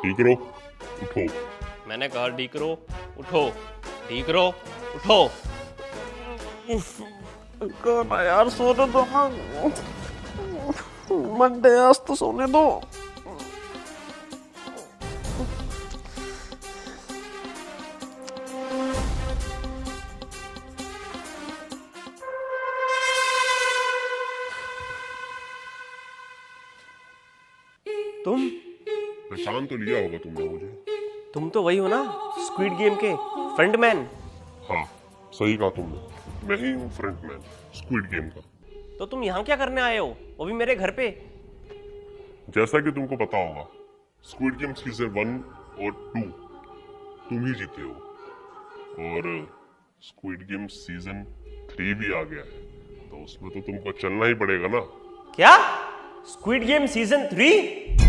ठीक रहो, उठो। मैंने कहा ठीक रहो, उठो। ठीक रहो, उठो। ना यार, सोने दो ना, मंडे आज तो सोने दो। तुम पहचान तो लिया होगा तुमने मुझे। तुम तो वही हो ना, स्क्विड गेम के फ्रंटमैन। हाँ, सही कहा तुमने, मैं ही हूँ फ्रंटमैन स्क्विड गेम का। तो तुम यहाँ क्या करने आए हो, वो भी मेरे घर पे? जैसा कि तुमको पता होगा, स्क्विड गेम सीजन 1 और 2 तुम ही जीते हो, और स्क्विड गेम सीजन 3 भी आ गया है, तो उसमें तो तुमको चलना ही पड़ेगा ना। क्या? Squid game season 3?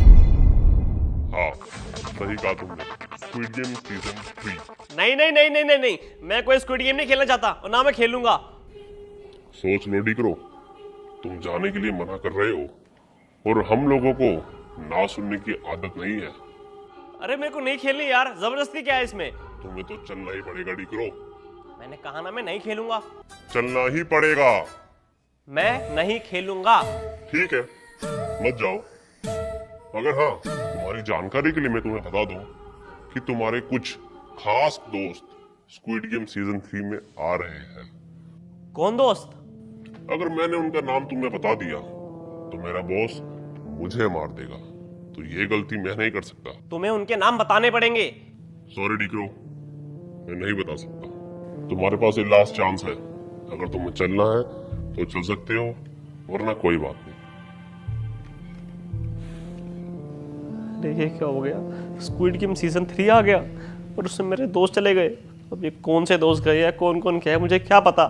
हाँ, सही कहा तुमने, स्क्विड गेम सीजन 3। नहीं नहीं नहीं नहीं नहीं नहीं, मैं कोई स्क्विड गेम नहीं खेलना चाहता, और ना मैं खेलूंगा। सोच लो डिक्रो, तुम जाने के लिए मना कर रहे हो, और हम लोगों को ना सुनने की आदत नहीं है। अरे मेरे को नहीं खेलनी यार, जबरदस्ती क्या है इसमें? तुम्हें तो चलना ही पड़ेगा डिक्रो। मैंने कहा ना मैं नहीं खेलूंगा। चलना ही पड़ेगा। मैं नहीं खेलूंगा। ठीक है, मत जाओ, मगर हाँ, तुम्हारी जानकारी के लिए मैं तुम्हें बता दूं कि तुम्हारे कुछ खास दोस्त स्क्विड गेम सीजन 3 में आ रहे हैं। कौन दोस्त? अगर मैंने उनका नाम तुम्हें बता दिया तो मेरा बॉस मुझे मार देगा, तो ये गलती मैं नहीं कर सकता। तुम्हें उनके नाम बताने पड़ेंगे। सॉरी डिक्रो, मैं नहीं बता सकता। तुम्हारे पास ये लास्ट चांस है, अगर तुम्हें चलना है तो चल सकते हो, वरना कोई बात नहीं। ये क्या हो गया, स्क्विड गेम सीजन 3 आ गया और उससे मेरे दोस्त चले गए। अब ये कौन से दोस्त गए हैं, कौन कौन क्या है, मुझे क्या पता।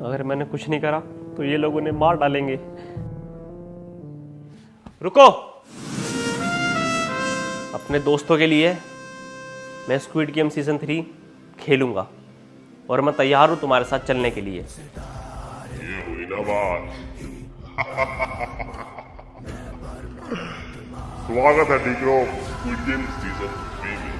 अगर मैंने कुछ नहीं करा तो ये लोग उन्हें मार डालेंगे। रुको, अपने दोस्तों के लिए मैं स्क्विड गेम सीजन 3 खेलूंगा, और मैं तैयार हूं तुम्हारे साथ चलने के लिए। ये हुई ना बात। स्वागत है डिक्रो स्क्विड गेम सीजन 3 में।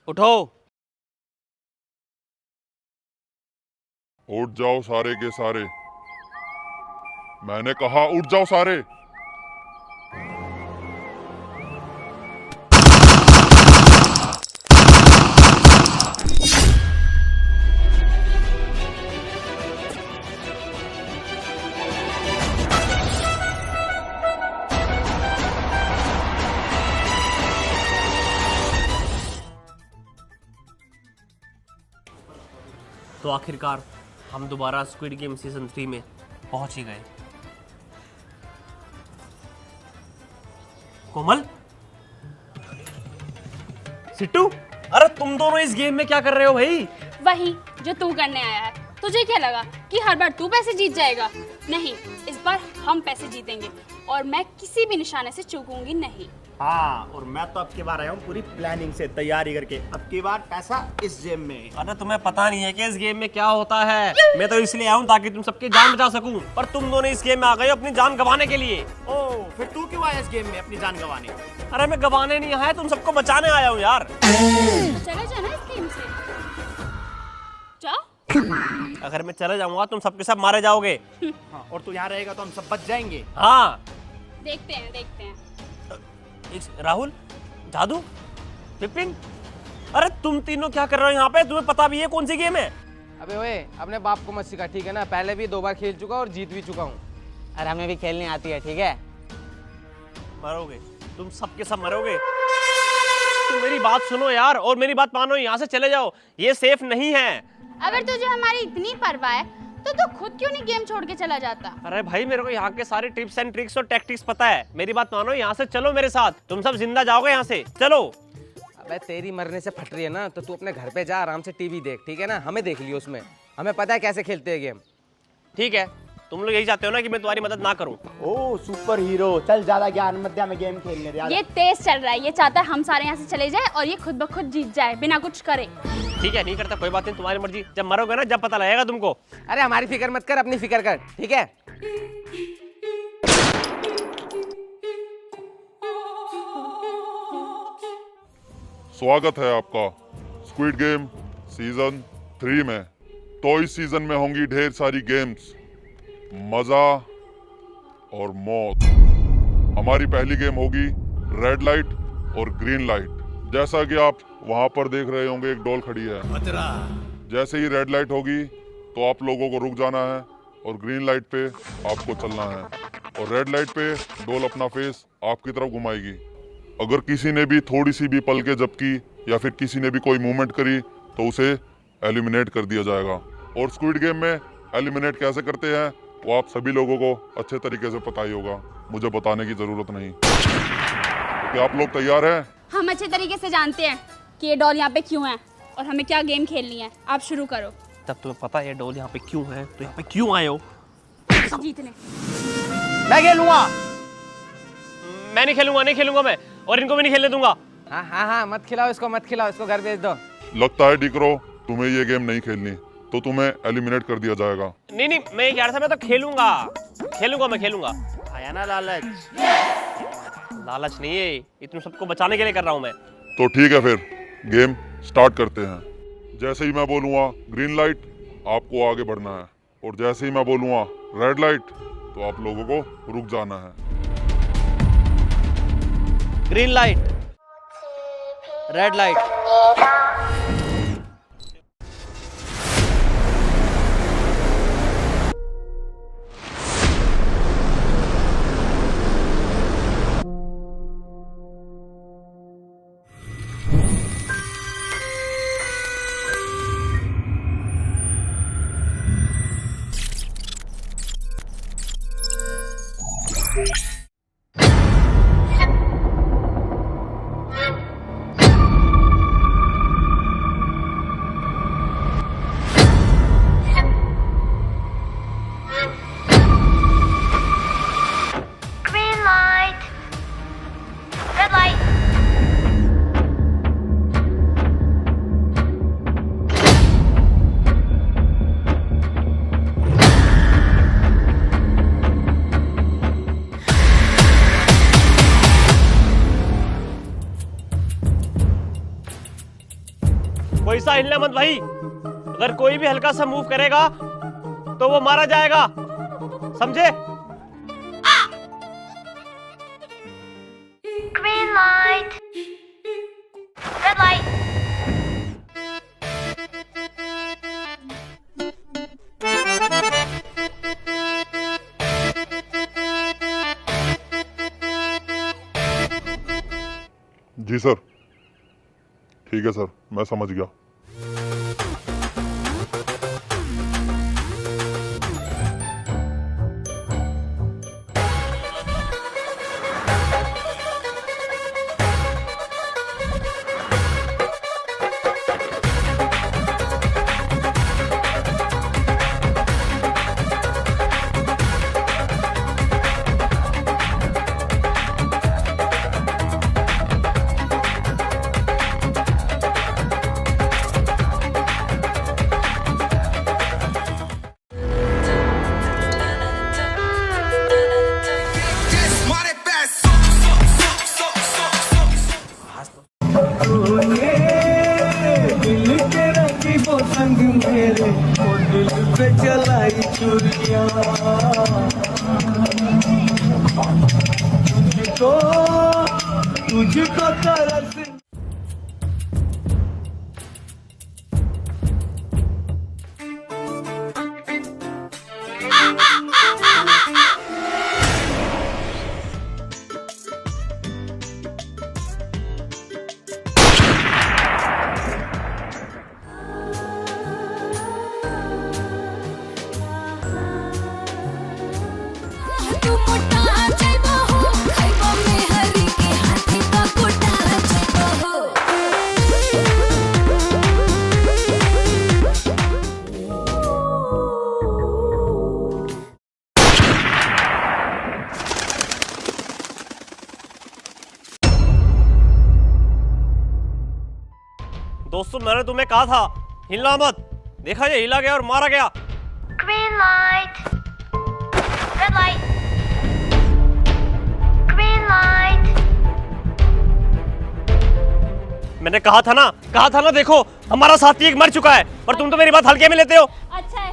उठो। उठ जाओ सारे के सारे, मैंने कहा उठ जाओ सारे। तो आखिरकार हम दोबारा स्क्विड गेम सीजन 3 में पहुंच ही गए। कोमल, सिट्टू, अरे तुम दोनों इस गेम में क्या कर रहे हो भाई? वही जो तू करने आया है। तुझे क्या लगा कि हर बार तू पैसे जीत जाएगा? नहीं, इस बार हम पैसे जीतेंगे और मैं किसी भी निशाने से चूकूंगी नहीं। हाँ, और मैं तो अब की बार आया हूँ पूरी प्लानिंग से तैयारी करके। अब की बार पैसा इस जेब में। अरे तुम्हें पता नहीं है कि इस गेम में क्या होता है। मैं तो इसलिए आया हूँ ताकि तुम सबकी जान बचा सकूं, पर तुम दोनों इस गेम में आ गए हो अपनी जान गंवाने के लिए। ओह, फिर तू क्यों आया इस गेम में अपनी जान गंवाने? अरे मैं गंवाने नहीं आया, तुम सबको बचाने आया हूँ यार। चले जाना इस गेम से। जा। अगर मैं चले जाऊंगा तुम सबके सब मारे जाओगे। हाँ, और तू यहाँ रहेगा तो हम सब बच जाएंगे। हाँ देखते हैं देखते हैं। राहुल, जादू, विपिन, अरे तुम तीनों क्या कर रहे हो यहाँ पे? तुम्हें पता भी है कौन सी गेम है? अबे ओए, अपने बाप को मत सिखा, ठीक है ना? पहले भी 2 बार खेल चुका और जीत भी चुका हूँ। अरे हमें भी खेलनी आती है, ठीक है? मरोगे तुम सबके सब मरोगे। तुम मेरी बात सुनो यार और मेरी बात मानो, यहाँ से चले जाओ, ये सेफ नहीं है। अगर तुझे हमारी इतनी परवाह है तो तू खुद क्यों नहीं गेम छोड़ के चला जाता? अरे भाई मेरे को यहाँ के सारे टिप्स एंड ट्रिक्स और टैक्टिक्स पता है। मेरी बात मानो, यहाँ से चलो मेरे साथ, तुम सब जिंदा जाओगे यहाँ से, चलो। अबे तेरी मरने से फट रही है ना, तो तू अपने घर पे जा, आराम से टीवी देख, ठीक है ना? हमें देख लियो उसमें, हमें पता है कैसे खेलते हैं गेम। ठीक है, तुम लोग यही चाहते हो ना कि मैं तुम्हारी मदद ना करूं? ओ सुपर हीरो, चल ज्यादा ज्ञान मत दे, हमें गेम खेलने दे। ये तेज चल रहा है, ये चाहता है हम सारे यहाँ से चले जाए और ये खुद ब खुद जीत जाए बिना कुछ करे। ठीक है, नहीं करता, कोई बात नहीं, तुम्हारी मर्जी। जब मरोगे ना, जब पता लगेगा तुमको। अरे हमारी फिक्र मत कर, अपनी फिक्र कर, ठीक है? स्वागत है आपका स्क्विड गेम सीजन 3 में। तो इस सीजन में होंगी ढेर सारी गेम्स, मजा और मौत। हमारी पहली गेम होगी रेड लाइट और ग्रीन लाइट। जैसा कि आप वहां पर देख रहे होंगे, एक डॉल खड़ी है। जैसे ही रेड लाइट होगी तो आप लोगों को रुक जाना है और ग्रीन लाइट पे आपको चलना है। और रेड लाइट पे डॉल अपना फेस आपकी तरफ घुमाएगी। अगर किसी ने भी थोड़ी सी भी पल के झपकी या फिर किसी ने भी कोई मूवमेंट करी तो उसे एलिमिनेट कर दिया जाएगा। और स्क्विड गेम में एलिमिनेट कैसे करते हैं वो आप सभी लोगों को अच्छे तरीके से पता ही होगा, मुझे बताने की जरूरत नहीं। तो क्या आप लोग तैयार हैं? हम अच्छे तरीके से जानते हैं कि ये डॉल यहाँ पे क्यों है और हमें क्या गेम खेलनी है। आप शुरू करो। तब तुम्हें पता है ये डॉल यहाँ पे क्यों है, तो यहाँ पे क्यों आए हो? जीतने। मैं खेलूंगा। मैं नहीं खेलूंगा, नहीं खेलूंगा मैं, और इनको भी नहीं खेलने दूंगा। हाँ हाँ हाँ, मत खिलाओ इसको, मत खिलाओ इसको, घर भेज दो। लगता है डिक्रो तुम्हें ये गेम नहीं खेलनी, तो तुम्हें एलिमिनेट कर दिया जाएगा। नहीं नहीं, मैं ये कह रहा था, मैं तो खेलूंगा, खेलूंगा, मैं खेलूंगा। आया ना लालच। लालच नहीं है, ये तुम सबको बचाने के लिए कर रहा हूँ मैं। तो ठीक है, फिर गेम स्टार्ट करते हैं। जैसे ही मैं बोलूँगा ग्रीन लाइट, आपको आगे बढ़ना है, और जैसे ही मैं बोलूँगा रेड लाइट तो आप लोगों को रुक जाना है। Green light, red light. Green light. Red light. कोई सा हिलना मत भाई, अगर कोई भी हल्का सा मूव करेगा तो वो मारा जाएगा, समझे? Green light. Red light. जी सर। ठीक है सर, मैं समझ गया। तुझको तरस दोस्तों मैंने तुम्हें कहा था हिलना मत, देखा ये हिला गया और मारा गया। Green light. Red light. Green light. मैंने कहा था ना देखो हमारा साथी एक मर चुका है और तुम तो मेरी बात हल्के में लेते हो। अच्छा है,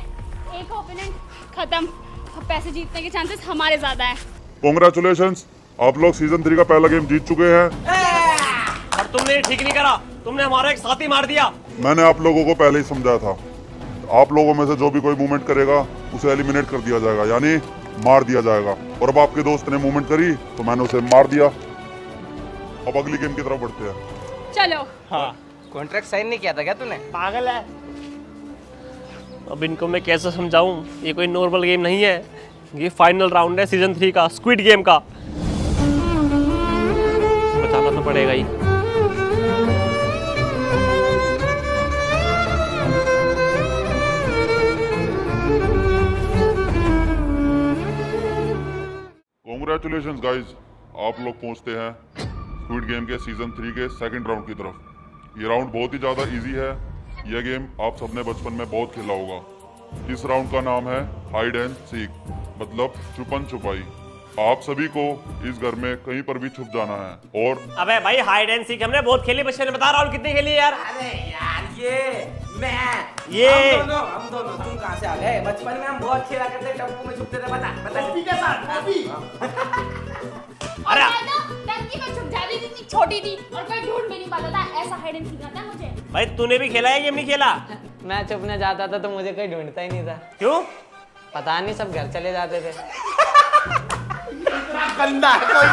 एक ओपोनेंट खत्म। अब पैसे जीतने के चांसेस हमारे ज्यादा हैं। कॉन्ग्रेचुलेशंस, आप लोग सीजन 3 का पहला गेम जीत चुके हैं। और तुमने ये ठीक नहीं करा, तुमने हमारा एक साथी मार दिया। मैंने आप लोगों को पहले ही समझाया था, आप लोगों में से जो भी कोई मूवमेंट करेगा उसे एलिमिनेट कर दिया जाएगा, यानी मार दिया जाएगा। और अब आपके दोस्त ने मूवमेंट करी तो मैंने उसे मार दिया। अब अगली गेम की तरफ बढ़ते हैं। चलो। हाँ, कॉन्ट्रैक्ट साइन नहीं किया था क्या तूने? पागल है। अब इनको मैं कैसे समझाऊं, ये कोई नॉर्मल गेम नहीं है, ये फाइनल राउंड है सीजन 3 का, स्क्विड गेम का। बचाना तो पड़ेगा ही। कॉन्ग्रेचुलेशंस गाइज, आप लोग पहुंचते हैं स्क्विड गेम के सीजन 3 के सेकंड राउंड की तरफ। ये राउंड बहुत ही ज़्यादा इजी है। यह गेम आप सबने बचपन में बहुत खेला होगा। इस राउंड का नाम है हाइड एंड सीक, मतलब छुपन छुपाई। आप सभी को इस घर में कहीं पर भी छुप जाना है। और अबे भाई हाइड एंड सीक हमने बहुत खेली बच्चे ने, बता राहुल कितनी खेली है यार? अरे यार ये हम दोनों तुम कहाँ से आ गए? बचपन में हम बहुत खेला करते, टप्पू में छुपते थे। बता टॉफी के साथ टॉफी। अरे टंकी में छुप जाती थी, इतनी छोटी थी और कोई ढूंढ भी नहीं पाता था। ऐसा हाइड एंड सीक आता है मुझे। भाई तूने भी खेला है, गेम नहीं खेला? मैं छुपने जाता था तो मुझे कोई ढूंढता ही नहीं था। क्यों? पता नहीं, सब घर चले जाते थे। गंदा है कोई।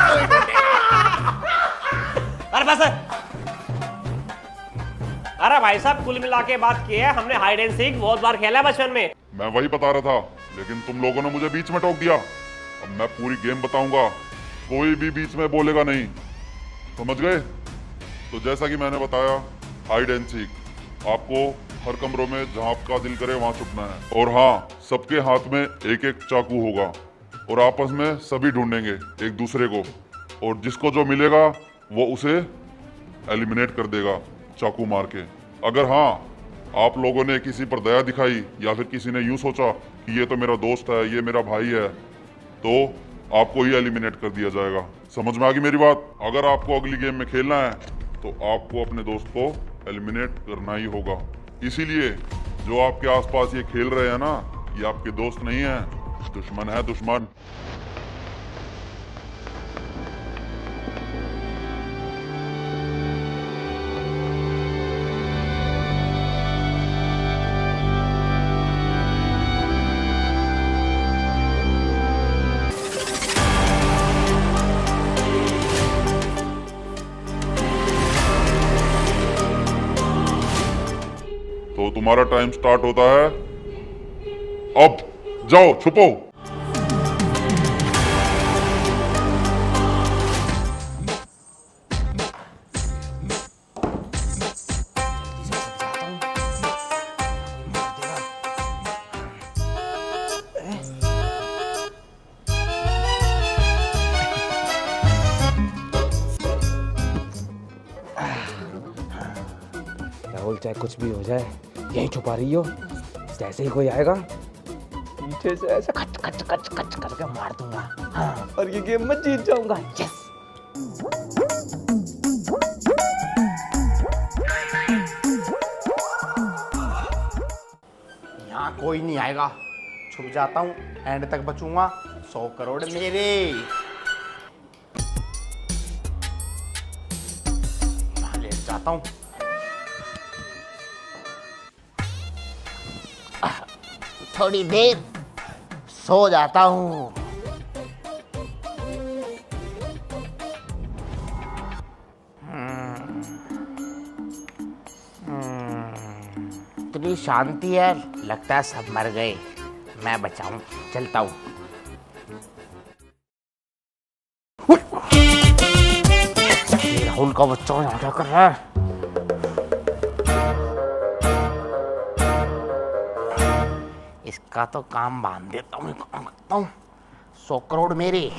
अरे बस, अरे भाई साहब कुल मिला के बात की है, हमने हाइड एंड सीक बहुत बार खेला है बचपन में। मैं वही बता रहा था, लेकिन तुम लोगों ने मुझे बीच में टोक दिया। अब मैं पूरी गेम बताऊंगा, कोई भी बीच में बोलेगा नहीं, समझ गए? तो जैसा कि मैंने बताया, हाइड एंड सीक, आपको हर कमरों में जहां आपका दिल करे वहां छुपना है। और हाँ, सबके हाथ में एक एक चाकू होगा और आपस में सभी ढूंढेंगे एक दूसरे को, और जिसको जो मिलेगा वो उसे एलिमिनेट कर देगा चाकू मार के। अगर हाँ, आप लोगों ने किसी पर दया दिखाई या फिर किसी ने यूं सोचा कि ये तो मेरा दोस्त है, ये मेरा भाई है, तो आपको ही एलिमिनेट कर दिया जाएगा। समझ में आ गई मेरी बात? अगर आपको अगली गेम में खेलना है तो आपको अपने दोस्त को एलिमिनेट करना ही होगा। इसीलिए जो आपके आसपास ये खेल रहे हैं ना, ये आपके दोस्त नहीं है, दुश्मन है, दुश्मन। तो तुम्हारा टाइम स्टार्ट होता है अब। जाओ छुपो। राहुल, चाहे कुछ भी हो जाए, यहीं छुपा रही हो। जैसे ही कोई आएगा पीछे से ऐसे कच कच कच कच करके मार दूंगा। हाँ, और ये गेम मैं जीत जाऊंगा। यस। यहाँ कोई नहीं आएगा, छुप जाता हूँ, एंड तक बचूंगा, 100 करोड़ मेरे। यहाँ लेट जाता हूँ। थोड़ी देर सो जाता हूँ। इतनी शांति है, लगता है सब मर गए, मैं बचाऊं, चलता हूँ। राहुल का बच्चा यहाँ क्या कर रहा है? इसका तो काम बांध देता हूँ, काम करता हूँ, 100 करोड़ मेरे।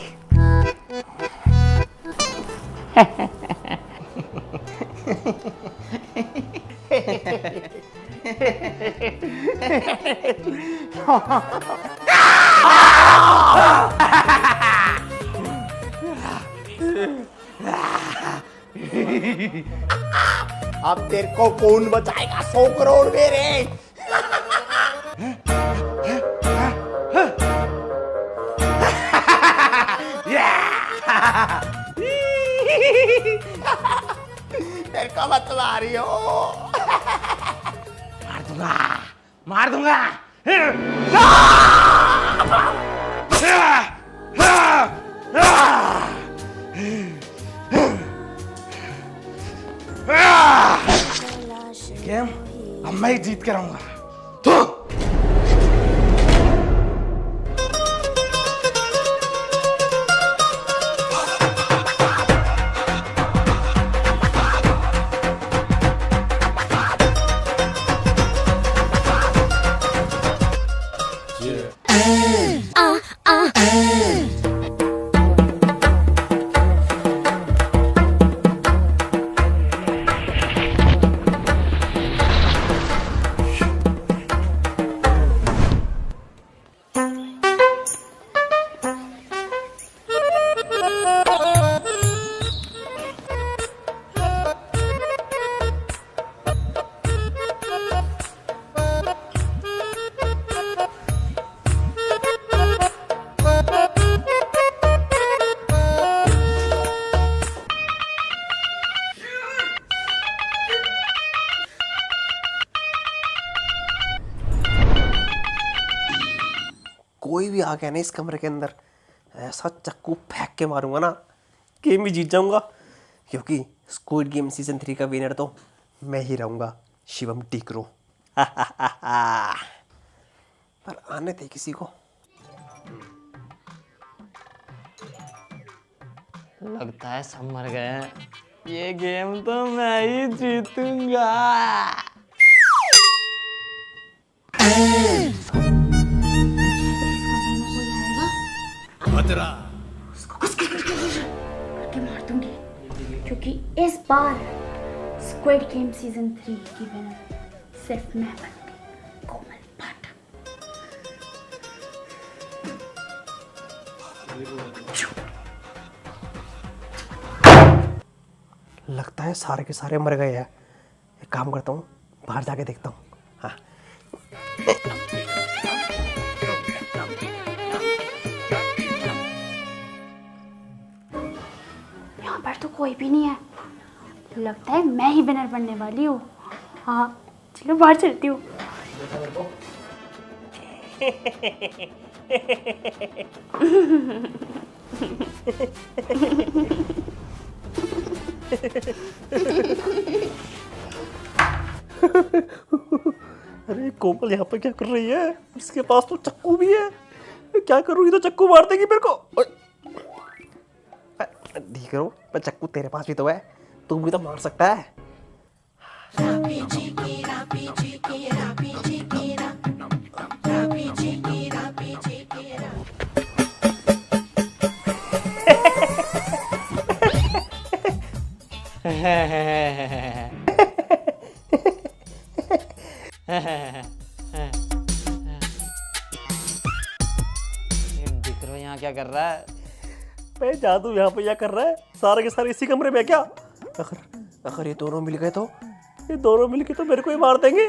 अब तेरे को कौन बचाएगा, 100 करोड़ मेरे। तेरे को बतला रही हो। मार दूंगा। गेम अब मैं ही जीत कर आऊंगा। कोई भी आ गया ना इस कमरे के अंदर, ऐसा चक्कू फेंक के मारूंगा ना, गेम भी जीत जाऊंगा, क्योंकि स्क्विड गेम सीजन 3 का विनर तो मैं ही रहूंगा, शिवम टीकरो। पर आने थे किसी को। लगता है सब मर गए हैं, ये गेम तो मैं ही जीतूंगा। करके मार दूंगी, क्योंकि इस बार स्क्विड गेम सीजन 3 की विनर सिर्फ मैं बनूंगी, कोमल पाठक। लगता है सारे के सारे मर गए हैं। एक काम करता हूँ, बाहर जाके देखता हूँ। हाँ, यहाँ पर तो कोई भी नहीं है, लगता है मैं ही विनर बनने वाली हूँ। हाँ चलो बाहर चलती हूँ। अरे कोमल यहाँ पे क्या कर रही है? इसके पास तो चक्कू भी है, क्या करूँगी? तो चक्कू मार देगी मेरे को। ठीक करो, पर चक्कू तेरे पास भी तो है, तू भी तो मार सकता है। दिख रहा यहाँ क्या कर रहा है? मैं जादू यहाँ पे क्या कर रहा है? सारे के सारे इसी कमरे में क्या? अगर ये दोनों मिल गए तो मेरे को ही मार देंगे।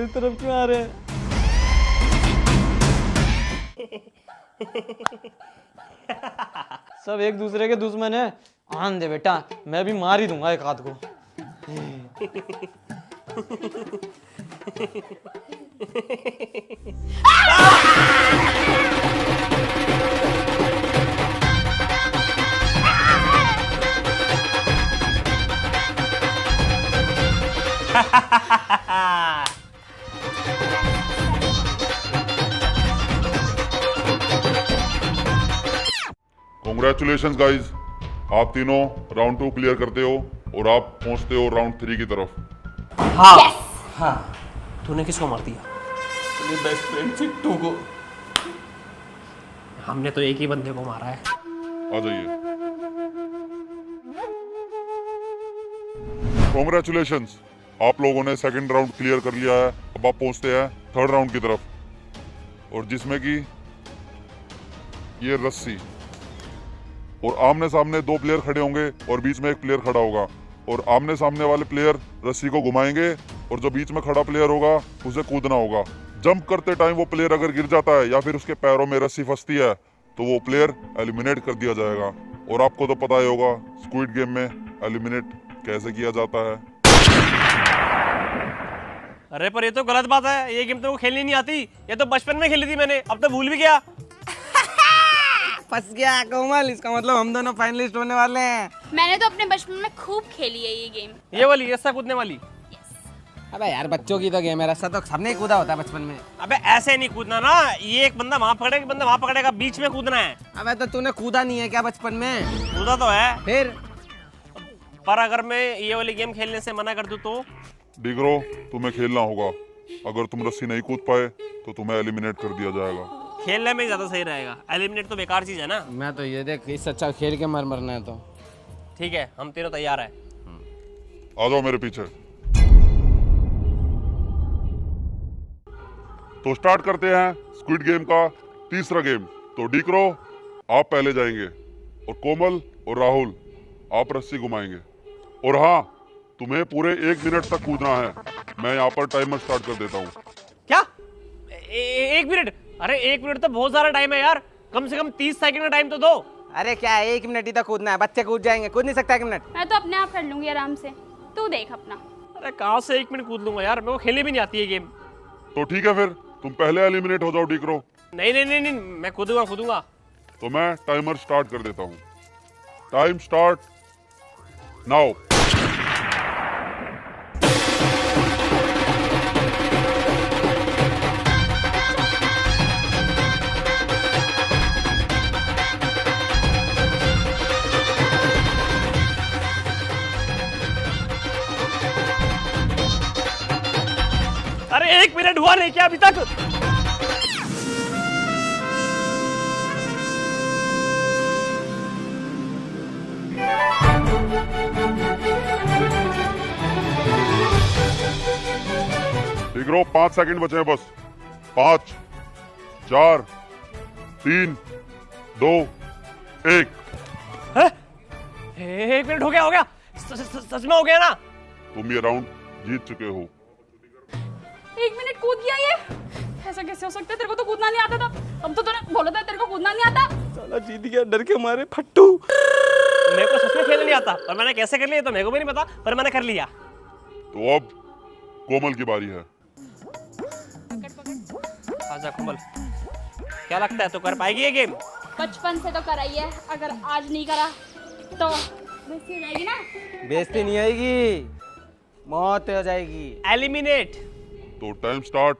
मेरी तरफ क्यों आ रहे हैं? सब एक दूसरे के दुश्मन है। आन दे बेटा, मैं भी मार ही दूंगा एक हाथ को। कॉन्ग्रेचुलेशंस गाइज, आप तीनों राउंड 2 क्लियर करते हो और आप पहुंचते हो राउंड 3 की तरफ। हाँ तूने किसको मार दिया? मेरी बेस्ट फ्रेंड चिट्टू को। हमने तो एक ही बंदे को मारा है। आ जाइए। कॉन्ग्रेचुलेशंस, आप लोगों ने सेकंड राउंड क्लियर कर लिया है। अब आप पहुंचते हैं थर्ड राउंड की तरफ, और जिसमें कि ये रस्सी और आमने सामने 2 प्लेयर खड़े होंगे और बीच में एक प्लेयर खड़ा होगा, और आमने सामने वाले प्लेयर रस्सी को घुमाएंगे और जो बीच में खड़ा प्लेयर होगा उसे कूदना होगा। जंप करते टाइम वो प्लेयर अगर गिर जाता है या फिर उसके पैरों में रस्सी फंसती है तो वो प्लेयर एलिमिनेट कर दिया जाएगा। और आपको तो पता ही होगा स्क्विड गेम में एलिमिनेट कैसे किया जाता है। अरे पर ये तो गलत बात है, ये गेम तो खेलनी नहीं आती। ये तो बचपन में खेली थी मैंने, अब तो भूल भी गया। फंस गया कोमल, इसका मतलब हम दोनों फाइनलिस्ट होने वाले हैं। मैंने तो अपने बचपन में खूब खेली है ये गेम। ये वाली रस्सा कूदने वाली। अबे यार बच्चों की तो गेम है, रस्सा तो सबने ही कूदा होता है बचपन में। अबे ऐसे नहीं कूदना ना, ये एक बंदा वहाँ पकड़ेगा, एक बंदा वहाँ पकड़ेगा, बीच में कूदना है। अबे तो तूने कूदा नहीं है क्या बचपन में? कूदा तो है, फिर पर अगर मैं ये वाली गेम खेलने से मना कर दूं तो? डिग्रो, तुम्हें खेलना होगा। अगर तुम रस्सी नहीं कूद पाए तो तुम्हें एलिमिनेट कर दिया जाएगा। खेलने में ज्यादा सही रहेगा, एलिमिनेट तो बेकार चीज है ना। मैं तो ये देख, इससे अच्छा खेल के मरना है तो। ठीक है, हम तीनों तैयार है। आ जाओ मेरे पीछे। तो स्टार्ट करते हैं स्क्विड गेम का तीसरा गेम। तो डिक्रो आप पहले जाएंगे और कोमल और राहुल आप रस्सी घुमाएंगे। और हाँ, तुम्हें पूरे 1 मिनट तक कूदना है। मैं यहाँ पर टाइमर स्टार्ट कर देता हूँ। क्या? 1 मिनट? अरे 1 मिनट तो बहुत सारा टाइम है यार, कम से कम 30 सेकंड का टाइम तो दो। अरे क्या 1 मिनट ही तो कूदना है, बच्चे कूद जाएंगे, कूद नहीं सकता 1 मिनट। मैं तो अपने आप कर लूंगी आराम से, तू देख अपना। अरे कहाँ से 1 मिनट कूद लूंगा यार, मेरे को खेलनी भी नहीं आती है गेम। तो ठीक है, फिर तुम पहले एलिमिनेट हो जाओ डिक्रो। नहीं नहीं नहीं नहीं, मैं कूदूंगा। तो मैं टाइमर स्टार्ट कर देता हूँ। Time start now. अरे 1 मिनट हुआ नहीं क्या अभी तक? डिग्रो 5 सेकंड बचे हैं बस। 5 4 3 2 1। 1 मिनट हो गया। सच में हो गया ना? तुम ये राउंड जीत चुके हो। 1 मिनट कूद गया ये? ऐसा कैसे हो सकता है? तेरे को तो कूदना नहीं आता था। अब तो तूने बोला था तेरे को कूदना नहीं आता। साला जीत गया डर के मारे फट्टू। मेरे को सच में खेलना नहीं आता, और मैंने कैसे कर लिया तो मेरे को भी नहीं पता, पर मैंने कर लिया। तो अब कोमल की बारी है। आजा कोमल, क्या लगता है तू कर पाएगी ये गेम? बचपन से तो कराई है, अगर आज नहीं करा तो बेइज्जती हो जाएगी ना। बेइज्जती नहीं आएगी, मौत हो जाएगी। एलिमिनेट। तो टाइम स्टार्ट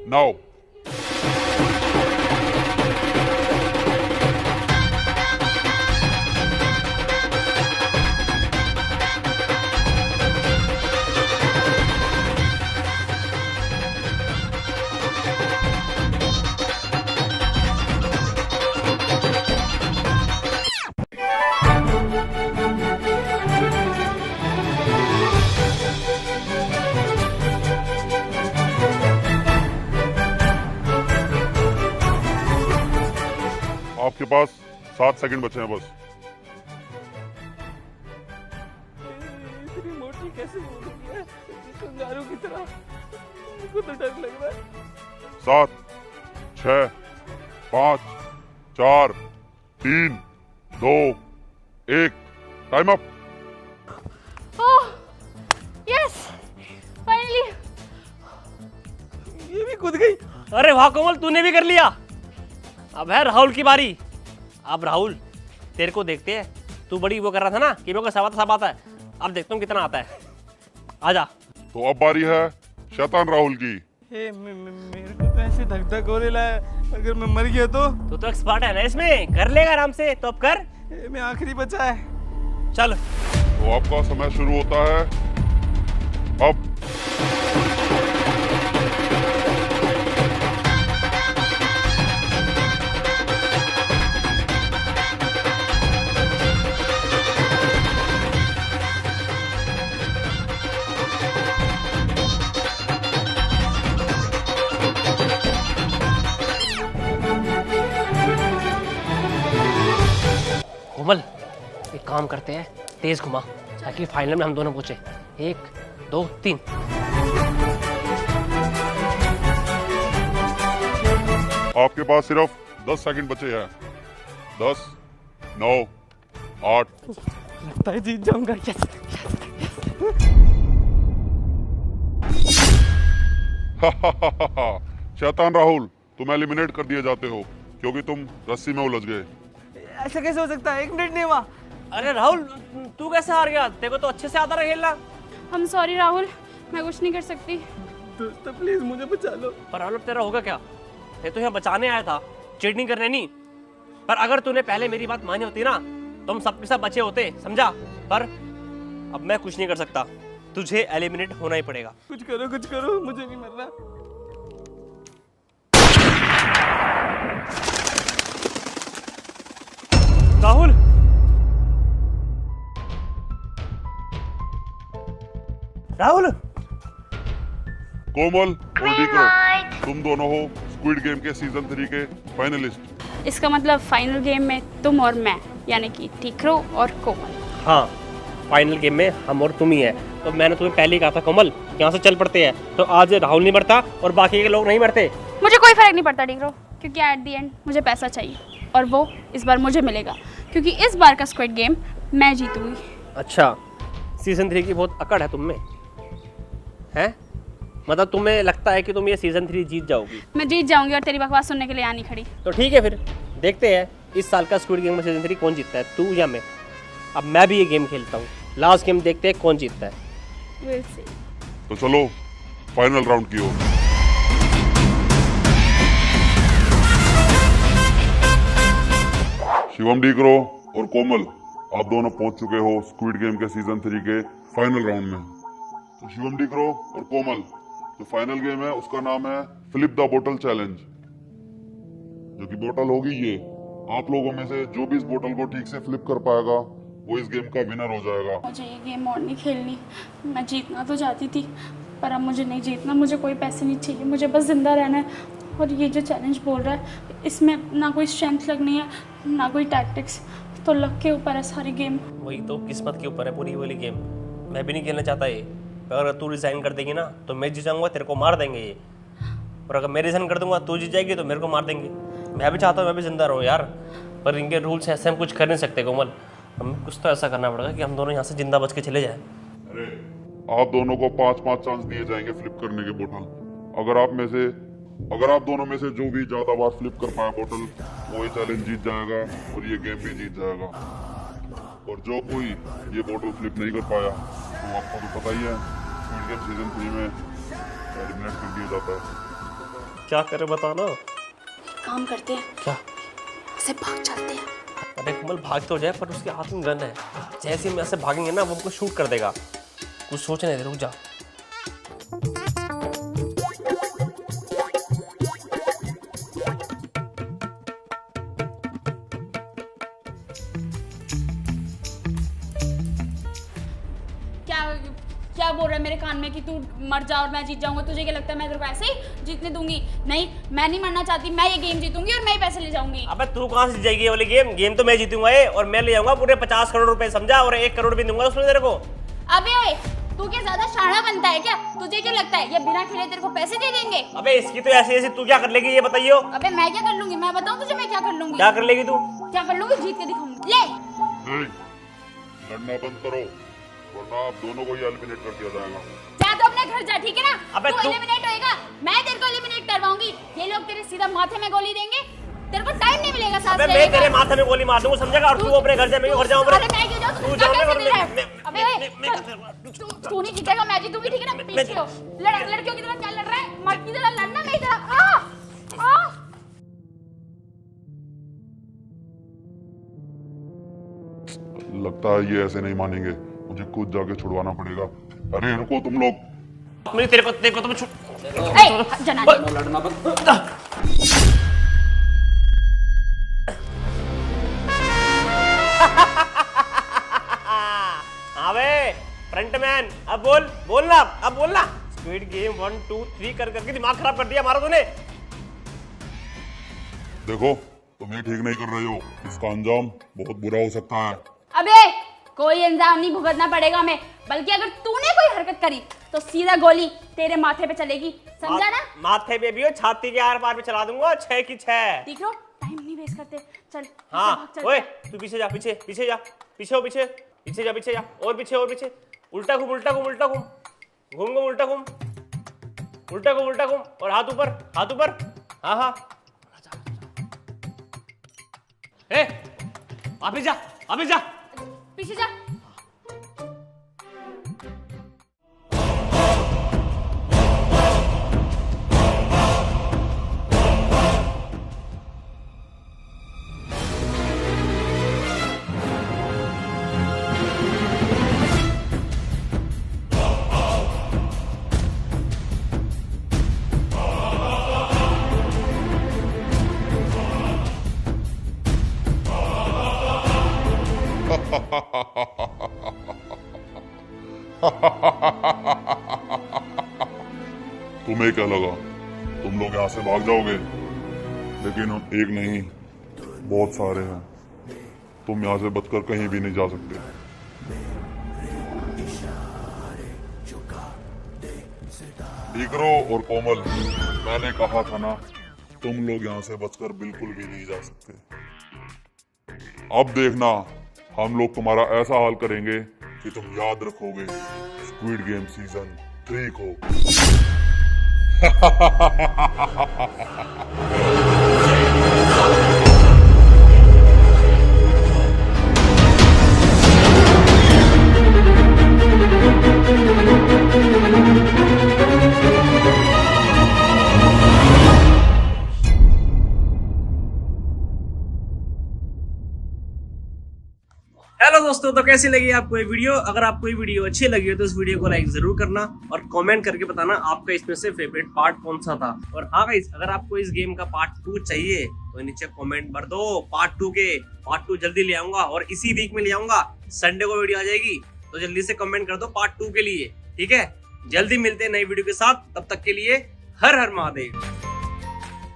नाउ। आपके पास 7 सेकंड बचे हैं बस। इतनी मोटी कैसे बोलूंगी? कंगारू की तरह। मुझको तो डर लग रहा है। 7, 6, 5, 4, 3, 2, 1, टाइम अप। Yes finally. ये भी कूद गई। अरे वाह कोमल, तूने भी कर लिया। अब है राहुल की बारी। अब राहुल, तेरे को देखते हैं। तू बड़ी वो कर रहा था ना कि मेरे को सब आता है। अब देखता हूँ कितना आता है। आजा। तो अब बारी है शैतान राहुल की। मेरे को तो ऐसे धक धक हो रहा है, अगर मैं मर गया तो। तू तो एक्सपर्ट है ना इसमें, कर लेगा आराम से। तो अब कर। मैं आखिरी बचा है। चल। तो आपका समय शुरू होता है अब। कोमल, एक काम करते हैं, तेज घुमा ताकि फाइनल में हम दोनों पहुंचे। 1, 2, 3। आपके पास सिर्फ 10 सेकंड बचे हैं। 10, 9, 8। लगता है जीत जाऊंगा। यस। शैतान राहुल, तुम एलिमिनेट कर दिए जाते हो क्योंकि तुम रस्सी में उलझ गए। ऐसा कैसे हो सकता है? 1 मिनट नहीं हुआ। अरे राहुल, तू कैसे हार गया? तेरे को तो अच्छे से आता रहा खेलना। I'm sorry राहुल, मैं कुछ नहीं कर सकती। दोस्त प्लीज मुझे बचा लो। पर राहुल, तेरा होगा क्या? ये तो यहाँ बचाने आया था, चीटिंग करने नहीं। पर अगर तूने पहले मेरी बात मानी होती ना तो हम सबके सब बचे होते, समझा? पर अब मैं कुछ नहीं कर सकता, तुझे एलिमिनेट होना ही पड़ेगा। कुछ करो, मुझे नहीं मरना। राहुल, राहुल, कोमल और Green डीक्रो, light. तुम दोनों हो स्क्विड गेम के सीजन 3 के फाइनलिस्ट। इसका मतलब फाइनल गेम में तुम और मैं, यानी कि टीकरो और कोमल। हाँ, फाइनल गेम में हम और तुम ही है। तो मैंने तुम्हें पहले ही कहा था कोमल, यहाँ से चल पड़ते हैं। तो आज राहुल नहीं मरता और बाकी के लोग नहीं मरते। मुझे कोई फर्क नहीं पड़ता टीकरो, क्योंकि एट द एंड मुझे पैसा चाहिए और वो इस बार मुझे मिलेगा, क्योंकि इस बार का स्क्विड गेम मैं जीतूंगी। अच्छा, सीजन 3 की बहुत अकड़ है तुम में, है? मतलब तुम्हें लगता है कि तुम ये सीजन 3 जीत जाओगी? मैं जीत जाऊंगी और तेरी बकवास सुनने के लिए आनी खड़ी। तो ठीक है, फिर देखते हैं इस साल का स्क्विड गेम में सीजन 3 कौन जीतता है, तू या मैं। अब मैं भी ये गेम खेलता हूँ, लास्ट गेम देखते हैं कौन जीतता है। We'll see. तो चलो फाइनल राउंड की ओर। शिवम डीक्रो और कोमल, आप दोनों पहुंच चुके हो स्क्विड गेम के सीजन 3 के फाइनल राउंड में। तो शिवम डीक्रो और कोमल, जो फाइनल गेम है उसका नाम है फ्लिप द बोतल चैलेंज। जो कि बोतल होगी ये, आप लोगों में से जो भी इस बोतल को ठीक से फ्लिप कर पाएगा वो इस गेम का विनर हो जाएगा। मुझे ये गेम और नहीं खेलनी। मैं जीतना तो चाहती थी, पर अब मुझे नहीं जीतना। मुझे कोई पैसे नहीं चाहिए, मुझे बस जिंदा रहना है। और ये जो चैलेंज बोल रहा है, इसमें ना कोई स्ट्रेंथ लगनी है, ना कोई टैक्टिक्स। तो लक के ऊपर है सारी गेम। वही तो, किस्मत के ऊपर है पूरी वाली गेम। मैं भी नहीं खेलना चाहता ये। अगर तू रिजाइन कर देगी ना तो मैं जीत जाऊंगा, तेरे को मार देंगे ये। और अगर मैं रिजाइन कर दूंगा तू जीत जाएगी तो मेरे को मार देंगे। मैं भी चाहता हूँ मैं भी जिंदा रहूँ यार, पर इनके रूल्स ऐसे हम कुछ कर नहीं सकते कोमल। हमें कुछ तो ऐसा करना पड़ेगा कि हम दोनों यहाँ से जिंदा बच के चले जाएं। अरे, आप दोनों को 5-5 चांस दिए जाएंगे फ्लिप करने के बोतल। अगर आप दोनों में से जो भी ज्यादा बार फ्लिप कर पाया बोतल, वो ये चैलेंज जीत जाएगा और ये गेम भी जीत जाएगा। और जो कोई ये बोतल फ्लिप नहीं कर पाया तो आपको तो पता ही है, स्क्विड गेम सीजन 3 में एलिमिनेट कर दिया जाता है। क्या करें बताना? काम करते हैं, क्या? से भाग चलते हैं। अरे कोमल, भाग तो जाए पर उसके हाथ में गन है। जैसे ही हम ऐसे भागेंगे ना वो हमको शूट कर देगा। कुछ सोचने दे, रुक जा। क्या बोल रहा है मेरे कान में कि तू मर जा और मैं जीत जाऊंगा? तुझे क्या लगता है मैं तेरे को ऐसे ही जीतने दूंगी? नहीं, मैं नहीं मरना चाहती। मैं ये गेम जीतूंगी और मैं ही पैसे ले जाऊंगी। अबे तू कहाँ से जीत जाएगी ये वाली गेम? गेम तो मैं जीतूंगा ये, और मैं ले जाऊंगा पूरे 50 करोड़ रुपए, समझा? और 1 करोड़ भी दूंगा उसमें तेरे को। अबे ओए, तू क्या ज्यादा शाना बनता है क्या? तुझे क्या लगता है ये बिना खेले तेरे को पैसे दे देंगे? अबे इसकी तो ऐसी ऐसी, तू क्या कर लेगी ये बताइयो? अबे मैं क्या कर लूंगी? मैं बताऊं तुझे मैं क्या कर लूंगी? क्या कर लेगी तू? क्या कर लूंगी? जीत के दिखाऊंगी। ले ए, लड़ना बंद करो वरना आप दोनों को ही एलिमिनेट कर दिया जाएगा। जा तो अपने घर जा, ठीक है ना? अबे तू एलिमिनेट होएगा, मैं तेरे को एलिमिनेट करवाऊंगी। ये लोग तेरे सीधा माथे में गोली देंगे, तेरे को टाइम नहीं मिलेगा सांस अबे लेने मैं का। तेरे माथे में गोली मार दूंगा, समझेगा? और तू अपने घर जा, मैं घर जाऊंगा। अरे मैं क्यों जाऊं? तू तू जाओ, कैसे मैं- दे रहा है? मैं- अबे तू नहीं जीतेगा, मैं जीतूंगी, ठीक है ना? पीछे हो, लड़कियों की तरह क्या लड़ रहा है? मर्द की तरह लड़ना, मेरी तरह। लगता है ये ऐसे नहीं मानेंगे, मुझे खुद जाके छुड़वाना पड़ेगा। अरे रुको तुम लोग। मेरी तेरे को तो मैं जना लड़ना बंद। अबे फ्रंटमैन, अब बोलना अब बोलना। स्क्विड गेम 1 2 3 कर करके दिमाग खराब कर दिया हमारा तूने। देखो तुम ये ठीक नहीं कर रहे हो, इसका अंजाम बहुत बुरा हो सकता है। अबे कोई अंजाम नहीं भुगतना पड़ेगा हमें, बल्कि अगर तूने कोई हरकत करी तो सीधा गोली तेरे माथे पे चलेगी, समझा ना? माथे पे भी हो, छाती के आर पार पे चला दूंगा 6 की 6। देख लो, टाइम नहीं वेस्ट करते, चल। हाँ चल, ओए तू पीछे जा, पीछे पीछे जा, पीछे हो, पीछे पीछे जा, पीछे जा, और पीछे और पीछे। उल्टा घूम उल्टा घूम उल्टा घूम, घूम घूम उल्टा घूम, उल्टा घूम उल्टा घूम, और हाथ ऊपर हाथ ऊपर। हाँ हाँ ए वापिस जा, वापिस जा। पीछे जा। तुम्हें क्या लगा तुम लोग यहाँ से भाग जाओगे? लेकिन हम एक नहीं बहुत सारे हैं, तुम यहाँ से बचकर कहीं भी नहीं जा सकते। इकरो और कोमल, मैंने कहा था ना तुम लोग यहाँ से बचकर बिल्कुल भी नहीं जा सकते। अब देखना हम लोग तुम्हारा ऐसा हाल करेंगे कि तुम याद रखोगे स्क्विड गेम सीजन 3 को। हेलो दोस्तों, तो कैसी लगी आपको ये वीडियो? अगर आपको ये वीडियो अच्छी लगी हो तो इस वीडियो को लाइक जरूर करना और कमेंट करके बताना आपका इसमें से फेवरेट पार्ट कौन सा था। और हाँ गाइस, अगर आपको इस गेम का पार्ट 2 चाहिए तो नीचे कमेंट भर दो पार्ट 2 के। पार्ट 2 जल्दी ले आऊंगा और इसी वीक में ले आऊंगा, संडे को वीडियो आ जाएगी, तो जल्दी से कमेंट कर दो पार्ट 2 के लिए, ठीक है? जल्दी मिलते हैं नई वीडियो के साथ, तब तक के लिए हर हर महादेव।